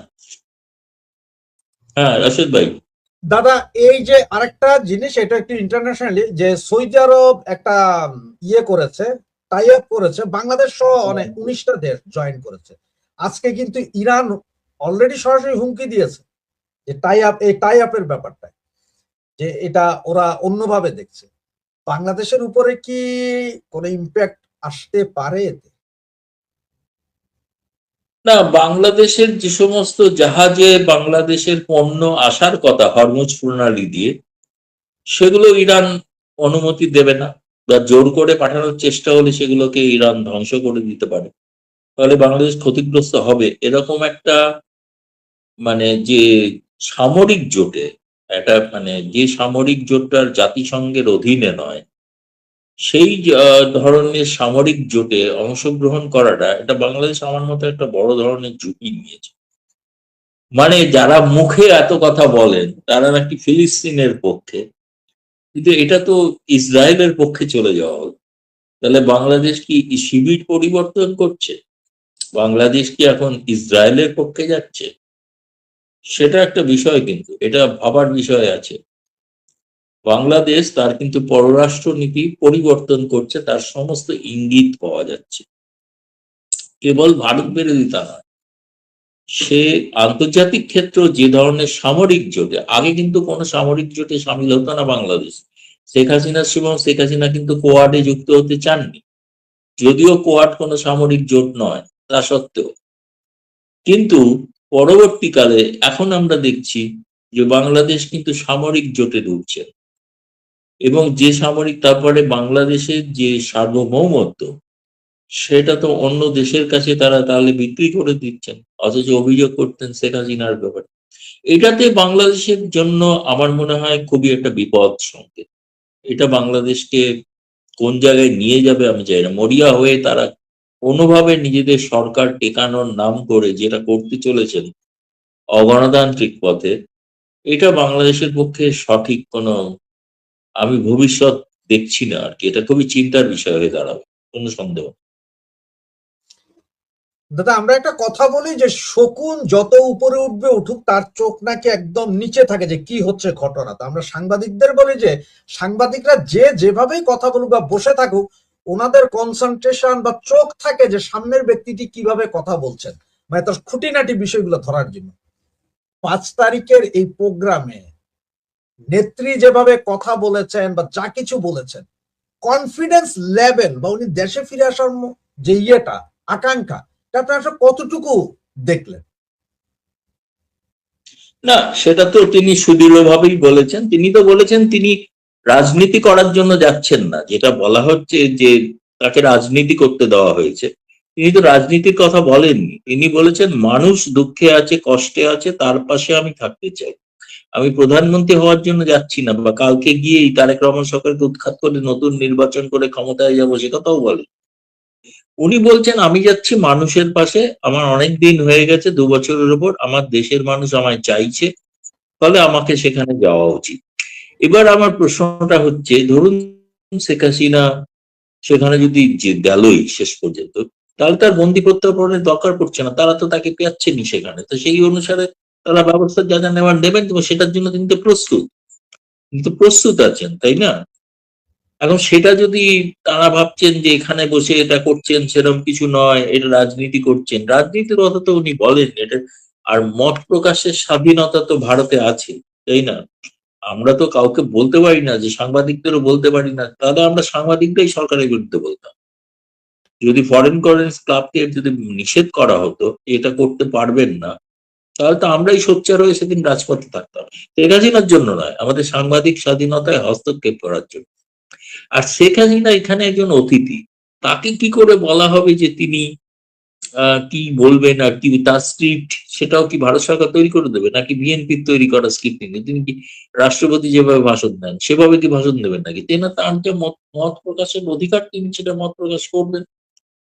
হ্যাঁ, রাশেদ ভাই। দাদা, এই যে আরেকটা জিনিস, এটা একটু ইন্টারন্যাশনালি, যে সৌদি আরব একটা ইয়ে করেছে, টাই আপ করেছে, বাংলাদেশ সহ অনেক 19টা দেশ জয়েন করেছে। আজকে কিন্তু ইরান অলরেডি সরাসরি হুমকি দিয়েছে যে টাই আপের ব্যাপারটা, যে এটা ওরা অন্যভাবে দেখছে। বাংলাদেশের উপরে কি কোনো ইম্প্যাক্ট আসতে পারে এতে? না, বাংলাদেশের যে সমস্ত জাহাজে বাংলাদেশের পণ্য আসার কথা হরমুজ প্রণালী দিয়ে, সেগুলো ইরান অনুমতি দেবে না, বা জোর করে পাঠানোর চেষ্টা হলে সেগুলোকে ইরান ধ্বংস করে দিতে পারে, তাহলে বাংলাদেশ ক্ষতিগ্রস্ত হবে। এরকম একটা, মানে যে সামরিক জোটে, একটা মানে যে সামরিক জোটটার জাতিসংঘের অধীনে নয়, সেই ধরনের সামরিক জোটে অংশগ্রহণ করাটা, এটা বাংলাদেশ আমার মতো একটা বড় ধরনের ঝুঁকি নিয়েছে। মানে যারা মুখে এত কথা বলেন তারা নাকি ফিলিস্তিনের পক্ষে, কিন্তু এটা তো ইসরায়েলের পক্ষে চলে যাওয়া হলো। তাহলে বাংলাদেশ কি শিবির পরিবর্তন করছে? বাংলাদেশ কি এখন ইসরায়েলের পক্ষে যাচ্ছে? সেটা একটা বিষয়, কিন্তু এটা ভাবার বিষয় আছে। বাংলাদেশ তার কিন্তু পররাষ্ট্র নীতি পরিবর্তন করছে, তার সমস্ত ইঙ্গিত পাওয়া যাচ্ছে। কেবল ভারত বিরোধিতা নয়, সে আন্তর্জাতিক ক্ষেত্র যে ধরনের সামরিক জোটে, আগে কিন্তু কোনো সামরিক জোটে সামিল হতো না বাংলাদেশ। শেখ হাসিনার সময় শেখ হাসিনা কিন্তু কোয়াডে যুক্ত হতে চাননি, যদিও কোয়াড কোনো সামরিক জোট নয় তা সত্ত্বেও। কিন্তু পরবর্তীকালে এখন আমরা দেখছি যে বাংলাদেশ কিন্তু সামরিক জোটে ঢুকছে, এবং যে সামরিক, তারপরে বাংলাদেশের যে সার্বভৌমত্ব, সেটা তো অন্য দেশের কাছে তারা তাহলে বিক্রি করে দিচ্ছেন, অথচ অভিযোগ করতেন শেখ হাসিনার ব্যাপারে। এটাতে বাংলাদেশের জন্য আমার মনে হয় খুবই একটা বিপদ সংকেত। এটা বাংলাদেশকে কোন জায়গায় নিয়ে যাবে আমি জানি না। মরিয়া হয়ে তারা কোনোভাবে নিজেদের সরকার টেকানোর নাম করে যেটা করতে চলেছেন অগণতান্ত্রিক পথে, এটা বাংলাদেশের পক্ষে সঠিক কোনো, আমি ভবিষ্যৎ দেখছি না আর কি। এটা খুবই চিন্তার বিষয় হয়ে দাঁড়াবে, কোনো সন্দেহ নেই। দাদা, আমরা একটা কথা বলি যে শকুন যত উপরে উঠবে উঠুক, তার চোখ নাকি একদম নিচে থাকে যে কি হচ্ছে ঘটনা। তো আমরা সাংবাদিকদের বলি যে সাংবাদিকরা যেভাবেই কথা বলুক বা বসে থাকুক, ওনাদের কনসেন্ট্রেশন বা চোখ থাকে যে সামনের ব্যক্তিটি কিভাবে কথা বলছেন, মানে তার খুঁটিনাটি বিষয়গুলো ধরার জন্য। 5 তারিখের এই প্রোগ্রামে নেত্রী যেভাবে কথা বলেছেন বা যা কিছু বলেছেন, কনফিডেন্স লেভেল বা উনি দেশে ফিরে আসার যে ইয়েটা, আকাঙ্ক্ষা, আপনারা আসলে কতটুকু দেখলেন? না, সেটা তো তিনি সুদৃঢ়ভাবেই বলেছেন। তিনি তো বলেছেন তিনি রাজনীতি করার জন্য যাচ্ছেন না, যেটা বলা হচ্ছে যে তাকে রাজনীতি করতে দেওয়া হয়েছে। তিনি তো রাজনীতির কথা বলেননি, তিনি বলেছেন মানুষ দুঃখে আছে, কষ্টে আছে, তার পাশে আমি থাকতে চাই। আমি প্রধানমন্ত্রী হওয়ার জন্য যাচ্ছি না, বা কালকে গিয়েই তারেক রহমান সরকারকে উৎখাত করে নতুন নির্বাচন করে ক্ষমতায় যাবো, সে কথাও বলে। উনি বলছেন আমি যাচ্ছি মানুষের পাশে, আমার অনেক দিন হয়ে গেছে, 2 বছরের উপর, আমার দেশের মানুষ আমায় চাইছে, ফলে আমাকে সেখানে যাওয়া উচিত। এবার আমার প্রশ্নটা হচ্ছে, ধরুন শেখ হাসিনা সেখানে যদি যে গেলই শেষ পর্যন্ত, তাহলে তার বন্দি প্রত্যার্পণের দরকার পড়ছে না, তারা তো তাকে পেয়াচ্ছেনি সেখানে, তো সেই অনুসারে তারা ব্যবস্থা যা যা নেওয়ার নেবেন, তো সেটার জন্য তিনি তো প্রস্তুত, কিন্তু প্রস্তুত আছেন, তাই না? এখন সেটা যদি তারা ভাবছেন যে এখানে বসে এটা করছেন, সেরকম কিছু নয়, এটা রাজনীতি করছেন, রাজনীতির কথা তো উনি বলেন এটা। আর মত প্রকাশের স্বাধীনতা তো ভারতে আছে, তাই না? আমরা তো কাউকে বলতে পারি না, যে সাংবাদিকদেরও বলতে পারি না, তাহলে আমরা সাংবাদিকরাই সরকারের বিরুদ্ধে বলতাম। যদি ফরেন কারেন্স ক্লাবকে যদি নিষেধ করা হতো এটা করতে পারবেন না, তাহলে তো আমরাই সোচ্চার হয়ে সেদিন রাজপথে থাকতাম, শেখ হাসিনার জন্য নয়, আমাদের সাংবাদিক স্বাধীনতায় হস্তক্ষেপ করার জন্য। আর শেখ হাসিনা এখানে একজন অতিথি, তাকে কি করে বলা হবে যে তিনি কি বলবেন, আর কি তার স্ক্রিপ্ট সেটাও কি ভারত সরকার তৈরি করে দেবে, নাকি বিএনপির তৈরি করা স্ক্রিপ্ট নিয়ে তিনি কি রাষ্ট্রপতি যেভাবে ভাষণ দেন সেভাবে কি ভাষণ দেবেন নাকি? তেনা তার যে মত মত প্রকাশের অধিকার, তিনি সেটা মত প্রকাশ করবেন।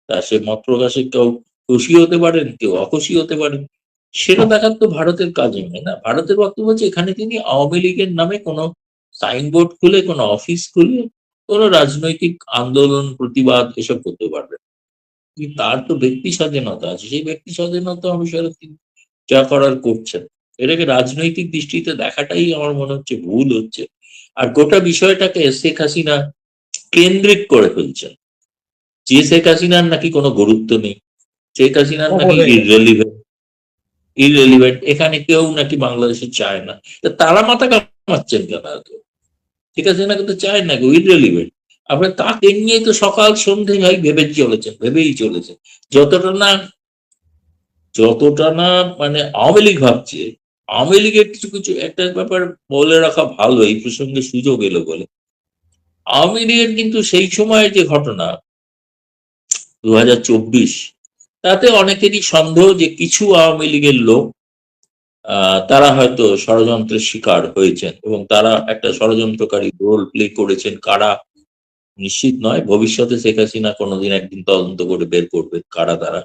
তা সে মত প্রকাশে কেউ খুশি হতে পারেন, কেউ অখুশি হতে পারেন, সেটা দেখার তো ভারতের কাজ নয় না। ভারতের বক্তব্য হচ্ছে এখানে তিনি আওয়ামী লীগের নামে কোনো সাইনবোর্ড খুলে, কোনো অফিস খুলে কোনো রাজনৈতিক আন্দোলন প্রতিবাদ এসব করতে পারবেন। কিন্তু তার তো ব্যক্তি স্বাধীনতা আছে, সেই ব্যক্তি স্বাধীনতা অনুসারে তিনি যা করার করছেন। এটাকে রাজনৈতিক দৃষ্টিতে দেখাটাই আমার মনে হচ্ছে ভুল হচ্ছে। আর গোটা বিষয়টাকে শেখ হাসিনা কেন্দ্রিক করে ফেলছেন, যে শেখ হাসিনার নাকি কোনো গুরুত্ব নেই, শেখ হাসিনার নাকি হয়ে গেছে। ইররেলিভেন্ট, এখানে কেউ নাকি বাংলাদেশে চায় না। তা তারা মাথা কামাচ্ছেন কেন এত? শেখ হাসিনা কিন্তু চায় না, ইররেলিভেন্ট। আপনার তাকে নিয়ে তো সকাল সন্ধে ভাই ভেবেই চলেছেন। যতটা না যতটা না মানে আওয়ামী লীগ ভাবছে, আওয়ামী লীগের কিছু কিছু একটা ব্যাপার বলে রাখা ভালো, এই প্রসঙ্গে সুযোগ এলো বলে। আওয়ামী লীগের কিন্তু সেই সময়ের যে ঘটনা 2024, তাতে অনেকেরই সন্দেহ যে কিছু আওয়ামী লীগের লোক তারা হয়তো ষড়যন্ত্রের শিকার হয়েছেন, এবং তারা একটা ষড়যন্ত্রকারী রোল প্লে করেছেন। কারা নিশ্চিত নয়, ভবিষ্যতে শেখ হাসিনা কোনোদিন একদিন তদন্ত করে বের করবে কারা তারা।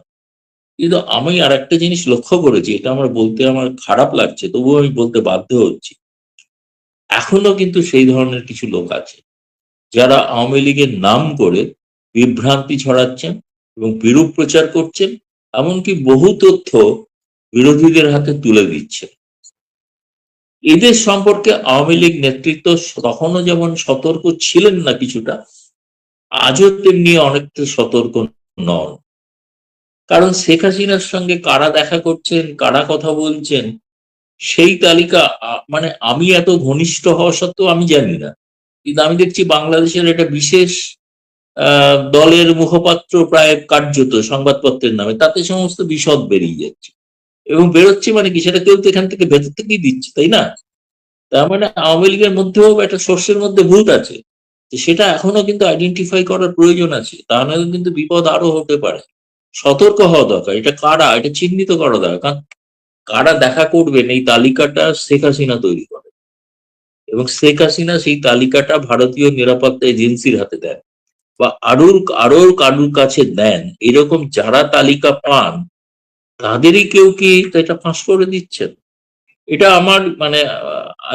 কিন্তু আমি আর একটা জিনিস লক্ষ্য করেছি, এটা আমার বলতে আমার খারাপ লাগছে, তবুও আমি বলতে বাধ্য হচ্ছি। এখনো কিন্তু সেই ধরনের কিছু লোক আছে যারা আওয়ামী লীগের নাম করে বিভ্রান্তি ছড়াচ্ছেন এবং বিরূপ প্রচার করছেন, এমনকি বহু তথ্য বিরোধীদের হাতে তুলে দিচ্ছেন। এদের সম্পর্কে আওয়ামী লীগ নেতৃত্ব তখনও যেমন সতর্ক ছিলেন না কিছুটা, আজও তেমনি অনেকটা সতর্ক নন। কারণ শেখ হাসিনার সঙ্গে কারা দেখা করছেন, কারা কথা বলছেন, সেই তালিকা মানে আমি এত ঘনিষ্ঠ হওয়া সত্ত্বেও আমি জানি না। কিন্তু আমি দেখছি বাংলাদেশের একটা বিশেষ দলের মুখপাত্র প্রায় কার্যত সংবাদপত্রের নামে তাতে সমস্ত বিশদ বেরিয়ে যাচ্ছে, এবং বেরোচ্ছে মানে কি, সেটা কেউ তো এখান থেকে ভেতর থেকেই দিচ্ছে, তাই না? তার মানে আওয়ামী লীগের মধ্যেও একটা শস্যের মধ্যে ভূত আছে, তো সেটা এখনো কিন্তু আইডেন্টিফাই করার প্রয়োজন আছে, তা নাহলে কিন্তু বিপদ আরো হতে পারে। সতর্ক হওয়া দরকার, এটা কারা, এটা চিহ্নিত করা দরকার। কারণ কারা দেখা করবেন এই তালিকাটা শেখ হাসিনা তৈরি করে, এবং শেখ হাসিনা সেই তালিকাটা ভারতীয় নিরাপত্তা এজেন্সির হাতে দেন, বা আরো কারুর কাছে দেন। এরকম যারা তালিকা পান তাদেরই কেউ কি এটা ফাঁস করে দিচ্ছেন। এটা আমার মানে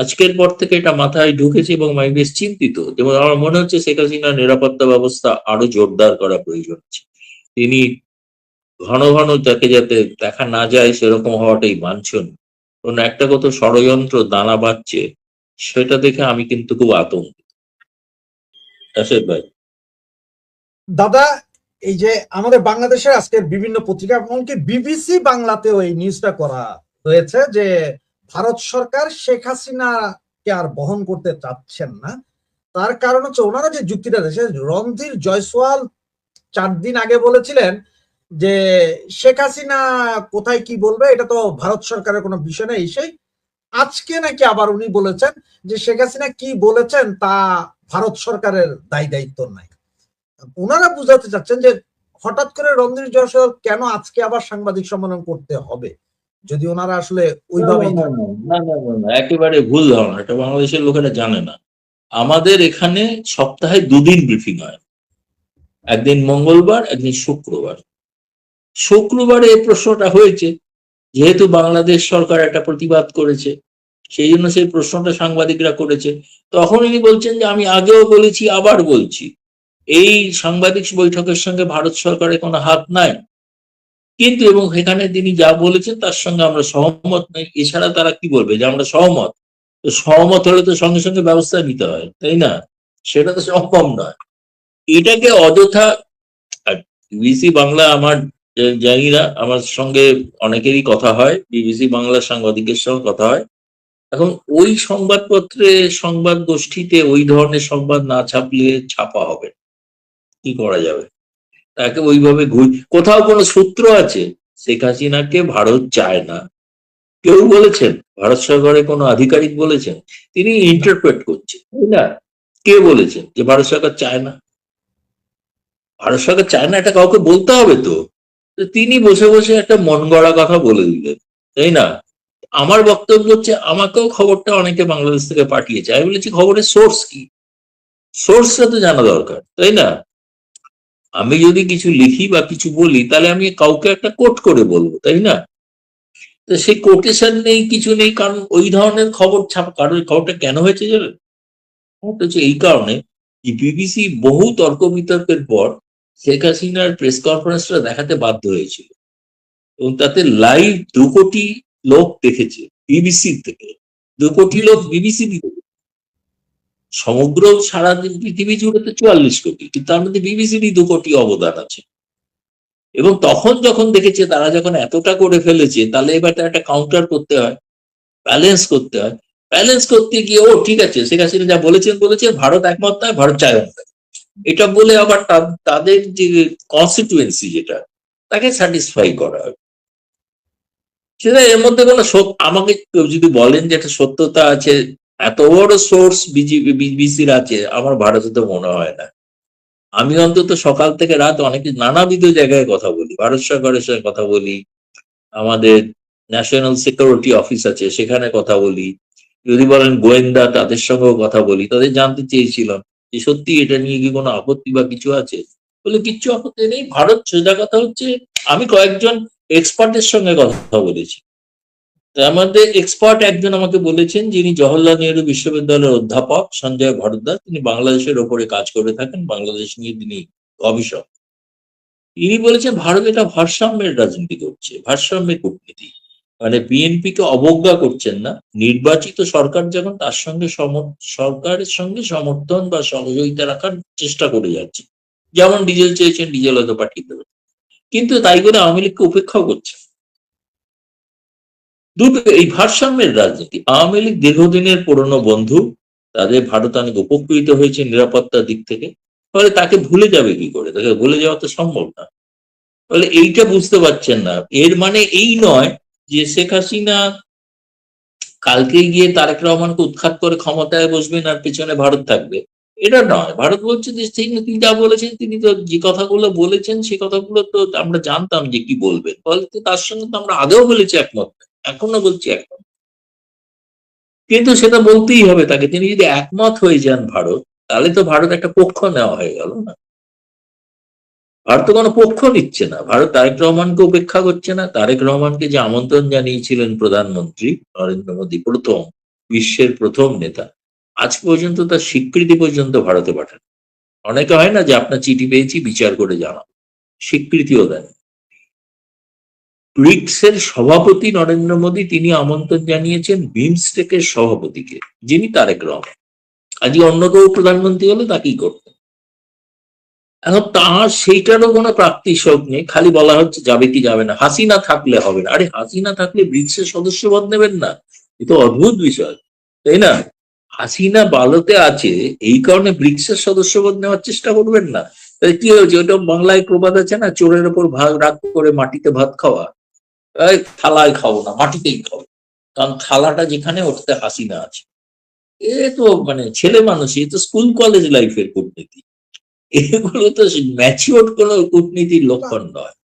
আজকের পর থেকে এটা মাথায় ঢুকেছে, এবং আমি বেশ চিন্তিত। যেমন আমার মনে হচ্ছে শেখ হাসিনার নিরাপত্তা ব্যবস্থা আরো জোরদার করা প্রয়োজন আছে। তিনি ঘন ঘন যাকে যাতে দেখা না যায় সেরকম হওয়াটাই বাঞ্ছনীয়। কারণ একটা কত ষড়যন্ত্র দানা বাঁধছে, সেটা দেখে আমি কিন্তু খুব আতঙ্কিত। রাশেদ ভাই। দাদা, এই যে আমাদের বাংলাদেশের আজকের বিভিন্ন পত্রিকা, এমনকি বিবিসি বাংলাতেও এই নিউজটা করা হয়েছে যে ভারত সরকার শেখ হাসিনাকে আর বহন করতে চাচ্ছেন না। তার কারণ হচ্ছে ওনারা যে যুক্তিটা দিয়েছে, রণধীর জয়সওয়াল 4 দিন আগে বলেছিলেন যে শেখ হাসিনা কোথায় কি বলবে এটা তো ভারত সরকারের কোনো বিষয় নেই। সেই আজকে নাকি আবার উনি বলেছেন যে শেখ হাসিনা কি বলেছেন তা ভারত সরকারের দায় দায়িত্ব নাই। ওনারা বুঝাতে চাচ্ছেন যে হঠাৎ করে রণধীর জয়সওয়াল কেন আজকে আবার সাংবাদিক সম্মেলন করতে হবে, যদি ওনারা আসলে ওইভাবেই একেবারে ভুল ধারণা, এটা বাংলাদেশের লোকেরা জানে না। আমাদের এখানে সপ্তাহে 2 দিন ব্রিফিং হয়, একদিন মঙ্গলবার, একদিন শুক্রবার। শুক্রবারে এই প্রশ্নটা হয়েছে, যেহেতু বাংলাদেশ সরকার একটা প্রতিবাদ করেছে, সেই জন্য সেই প্রশ্নটা সাংবাদিকরা করেছে। তখন ইনি বলছেন যে আমি আগেও বলেছি, আবার বলছি, এই সাংবাদিক বৈঠকের সঙ্গে ভারত সরকারের কোনো হাত নাই। কিন্তু এবং সেখানে তিনি যা বলেছেন তার সঙ্গে আমরা সহমত নই। এছাড়া তারা কি বলবে যে আমরা সহমত? তো সহমত হলে তো সঙ্গে সঙ্গে ব্যবস্থা নিতে হয়, তাই না? সেটা তো সম্ভব নয়। এটাকে অযথা, আর বিবিসি বাংলা আমার জানি না, আমার সঙ্গে অনেকেরই কথা হয়, বিবিসি বাংলার সাংবাদিকের সঙ্গে কথা হয়। এখন ওই সংবাদপত্রে, সংবাদ গোষ্ঠীতে ওই ধরনের সংবাদ না ছাপলে ছাপা হবে না। কি করা যাবে? তাকে ওইভাবে কোথাও কোনো সূত্র আছে শেখ হাসিনাকে ভারত চায় না? কেউ বলেছেন? ভারত সরকারের কোনো আধিকারিক বলেছেন? তিনি ইন্টারপ্রেট করছেন, তাই না? কে বলেছেন যে ভারত সরকার চায় না? ভারত সরকার চায় না এটা কাউকে বলতে হবে তো। তো তিনি বসে বসে একটা মন গড়া কথা বলে দিলেন, তাই না? আমার বক্তব্য হচ্ছে, আমাকেও খবরটা অনেকে বাংলাদেশ থেকে পাঠিয়েছে, আমি বলেছি খবরের সোর্স কি? সোর্সটা তো জানা দরকার, তাই না? আমি যদি কিছু লিখি বা কিছু বলি, তাহলে আমি কাউকে একটা কোট করে বলবো, তাই না? তো সেই কোটেশন নেই, কিছু নেই, কারণ ওই ধরনের খবর ছাপা, কারণ ওই খবরটা কেন হয়েছে জানেন? খবরটা হচ্ছে এই কারণে যে বিবিসি বহু তর্ক বিতর্কের পর শেখ হাসিনার প্রেস কনফারেন্সটা দেখাতে বাধ্য হয়েছিল, এবং তাতে লাইভ 2 কোটি লোক দেখেছে বিবিসি থেকে। 2 কোটি লোক বিবিসি, সমগ্র সারা পৃথিবী জুড়ে তো 44 কোটি, কিন্তু তার মধ্যে বিবিসিরই 2 কোটি অবদান আছে। এবং তখন যখন দেখেছে তারা যখন এতটা করে ফেলেছে, তাহলে এবার একটা কাউন্টার করতে হয়, ব্যালেন্স করতে হয়। ব্যালেন্স করতে গিয়ে ও ঠিক আছে, শেখ হাসিনা যা বলেছেন বলেছে, ভারত একমত নয়, ভারত চায় না, এটা বলে আবার তাদের যে কনস্টিটুয়েন্সি যেটা, তাকে স্যাটিসফাই করা হয়। সেটা এর মধ্যে কোনো আমাকে কেউ যদি বলেন যে একটা সত্যতা আছে, এত বড় সোর্স বিবিসির আছে, আমার ভারতে তো মনে হয় না। আমি অন্তত সকাল থেকে রাত অনেক নানাবিধ জায়গায় কথা বলি, ভারত সরকারের সঙ্গে কথা বলি, আমাদের ন্যাশনাল সিকিউরিটি অফিস আছে সেখানে কথা বলি, যদি বলেন গোয়েন্দা, তাদের সঙ্গেও কথা বলি। তাদের জানতে চেয়েছিলাম যে সত্যি এটা নিয়ে কি কোনো আপত্তি বা কিছু আছে, বলে কিচ্ছু আপত্তি নেই। ভারত, সোজা কথা হচ্ছে, আমি কয়েকজন এক্সপার্টের সঙ্গে কথা বলেছি। তার মধ্যে এক্সপার্ট একজন আমাকে বলেছেন, যিনি জওহরলাল নেহরু বিশ্ববিদ্যালয়ের অধ্যাপক সঞ্জয় ভরদ্বাজ, তিনি বাংলাদেশের ওপরে কাজ করে থাকেন, বাংলাদেশ নিয়ে তিনি গবেষক। তিনি বলেছেন ভারত এটা ভারসাম্যের রাজনীতি করছে, ভারসাম্যের কূটনীতি। মানে বিএনপি কে অবজ্ঞা করছেন না, নির্বাচিত সরকার যখন তার সঙ্গে সরকারের সঙ্গে সমর্থন বা সহযোগিতা রাখার চেষ্টা করে যাচ্ছে। যেমন ডিজেল চেয়েছেন, ডিজেল হয়তো পাঠিয়ে দেবেন, কিন্তু তাই করে আওয়ামী লীগকে উপেক্ষাও করছে। দুটো, এই ভারসাম্যের রাজনীতি। আওয়ামী লীগ দীর্ঘদিনের পুরনো বন্ধু, তাদের ভারত অনেক উপকৃত হয়েছে নিরাপত্তার দিক থেকে, ফলে তাকে ভুলে যাবে কি করে? তাকে ভুলে যাওয়া তো সম্ভব না। ফলে এইটা বুঝতে পারছেন না। এর মানে এই নয় যে শেখ হাসিনা কালকে গিয়ে তারেক রহমানকে উৎখাত করে ক্ষমতায় বসবেন আর পেছনে ভারত থাকবে, এটা নয়। ভারত বলছে যে তিনি যা বলেছেন, তিনি তো যে কথাগুলো বলেছেন সে কথাগুলো তো আমরা জানতাম যে কি বলবেন, ফলে তো তার সঙ্গে তো আমরা আগেও বলেছি একমত, এখনো বলছি একমত। কিন্তু সেটা বলতেই হবে তাকে। তিনি যদি একমত হয়ে যান ভারত, তাহলে তো ভারত একটা পক্ষ নেওয়া হয়ে গেল না। ভারত তো কোনো পক্ষ নিচ্ছে না, ভারত তারেক রহমানকে উপেক্ষা করছে না। তারেক রহমানকে যে আমন্ত্রণ জানিয়েছিলেন প্রধানমন্ত্রী নরেন্দ্র মোদী, প্রথম বিশ্বের প্রথম নেতা, আজ পর্যন্ত তার স্বীকৃতি পর্যন্ত ভারতে পাঠান। অনেকে হয় না যে আপনার চিঠি পেয়েছি, বিচার করে জানাও, স্বীকৃতিও দেন। ব্রিক্স এর সভাপতি নরেন্দ্র মোদী, তিনি আমন্ত্রণ জানিয়েছেন বিমস্টেকের সভাপতিকে, যিনি তারেক রহমান। আজকে অন্য কেউ প্রধানমন্ত্রী হলে তাকেই করতেন। এখন তার সেইটারও কোনো প্রাপ্তিশোক নেই, খালি বলা হচ্ছে যাবে কি যাবে না, হাসিনা থাকলে হবে না। আরে হাসিনা থাকলে ব্রিক্সের সদস্যপদ নেবেন না? এ তো অদ্ভুত বিষয়, তাই না? হাসিনা ভারতে আছে, এই কারণে ব্রিক্সের সদস্যপদ নেওয়ার চেষ্টা করবেন না? তাহলে কি হয়েছে? ওটা বাংলায় প্রবাদ আছে না, চোরের ওপর রাগ করে মাটিতে ভাত খাওয়া। এই থালায় খাও না, মাটিতেই খাও, কারণ থালাটা যেখানে, ওটাতে হাসিনা আছে। এ তো মানে ছেলে মানুষ, এ তো স্কুল কলেজ লাইফের কূটনীতি, এগুলো তো ম্যাচিওর কোনো কূটনীতির লক্ষণ নয়।